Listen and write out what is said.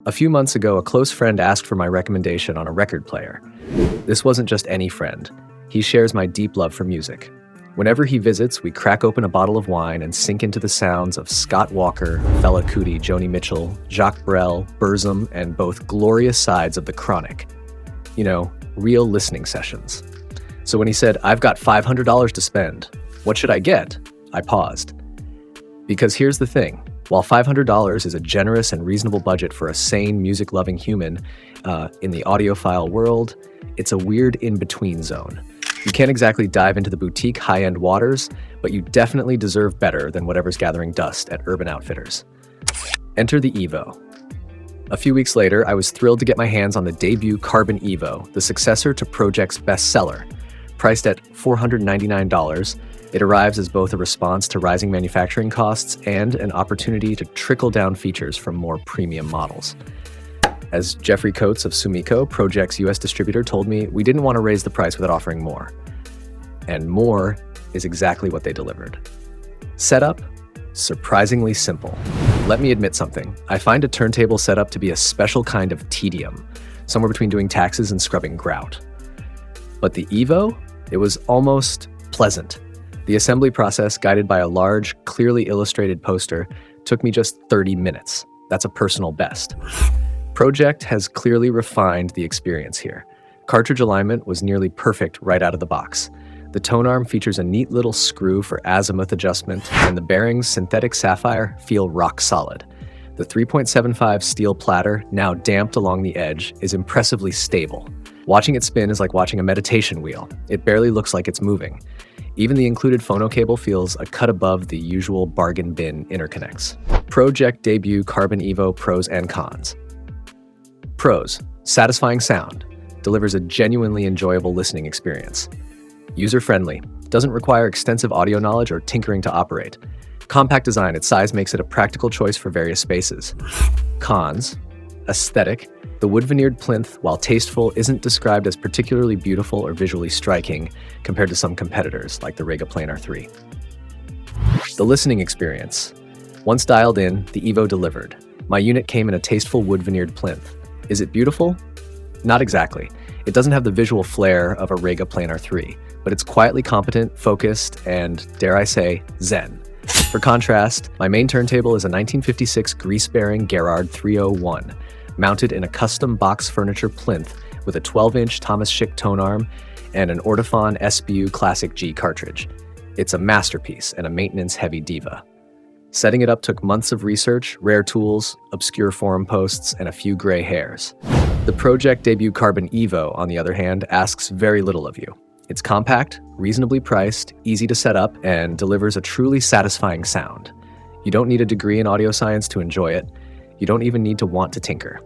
A few months ago, a close friend asked for my recommendation on a record player. This wasn't just any friend. He shares my deep love for music. Whenever he visits, we crack open a bottle of wine and sink into the sounds of Scott Walker, Fela Kuti, Joni Mitchell, Jacques Brel, Burzum, and both glorious sides of the chronic. You know, real listening sessions. So when he said, "I've got $500 to spend, what should I get?" I paused. Because here's the thing. While $500 is a generous and reasonable budget for a sane, music-loving human in the audiophile world, it's a weird in-between zone. You can't exactly dive into the boutique high-end waters, but you definitely deserve better than whatever's gathering dust at Urban Outfitters. Enter the Evo. A few weeks later, I was thrilled to get my hands on the debut Carbon Evo, the successor to Pro-Ject's bestseller. Priced at $499, it arrives as both a response to rising manufacturing costs and an opportunity to trickle down features from more premium models. As Jeffrey Coates of Sumiko, Pro-Ject's US distributor, told me, we didn't want to raise the price without offering more. And more is exactly what they delivered. Setup? Surprisingly simple. Let me admit something. I find a turntable setup to be a special kind of tedium, somewhere between doing taxes and scrubbing grout. But the Evo? It was almost pleasant. The assembly process, guided by a large, clearly illustrated poster, took me just 30 minutes. That's a personal best. Pro-Ject has clearly refined the experience here. Cartridge alignment was nearly perfect right out of the box. The tone arm features a neat little screw for azimuth adjustment, and the bearings, synthetic sapphire, feel rock solid. The 3.75 steel platter, now damped along the edge, is impressively stable. Watching it spin is like watching a meditation wheel. It barely looks like it's moving. Even the included phono cable feels a cut above the usual bargain bin interconnects. Pro-Ject Debut Carbon Evo pros and cons. Pros: satisfying sound, delivers a genuinely enjoyable listening experience. User-friendly, doesn't require extensive audio knowledge or tinkering to operate. Compact design, its size makes it a practical choice for various spaces. Cons: aesthetic, the wood veneered plinth, while tasteful, isn't described as particularly beautiful or visually striking compared to some competitors like the Rega Planar 3. The listening experience. Once dialed in, the Evo delivered. My unit came in a tasteful wood veneered plinth. Is it beautiful? Not exactly. It doesn't have the visual flair of a Rega Planar 3, but it's quietly competent, focused, and, dare I say, zen. For contrast, my main turntable is a 1956 grease-bearing Gerard 301, mounted in a custom box furniture plinth with a 12-inch Thomas Schick tone arm and an Audiophile SBU Classic G cartridge. It's a masterpiece and a maintenance-heavy diva. Setting it up took months of research, rare tools, obscure forum posts, and a few gray hairs. The Pro-Ject Debut Carbon Evo, on the other hand, asks very little of you. It's compact, reasonably priced, easy to set up, and delivers a truly satisfying sound. You don't need a degree in audio science to enjoy it. You don't even need to want to tinker.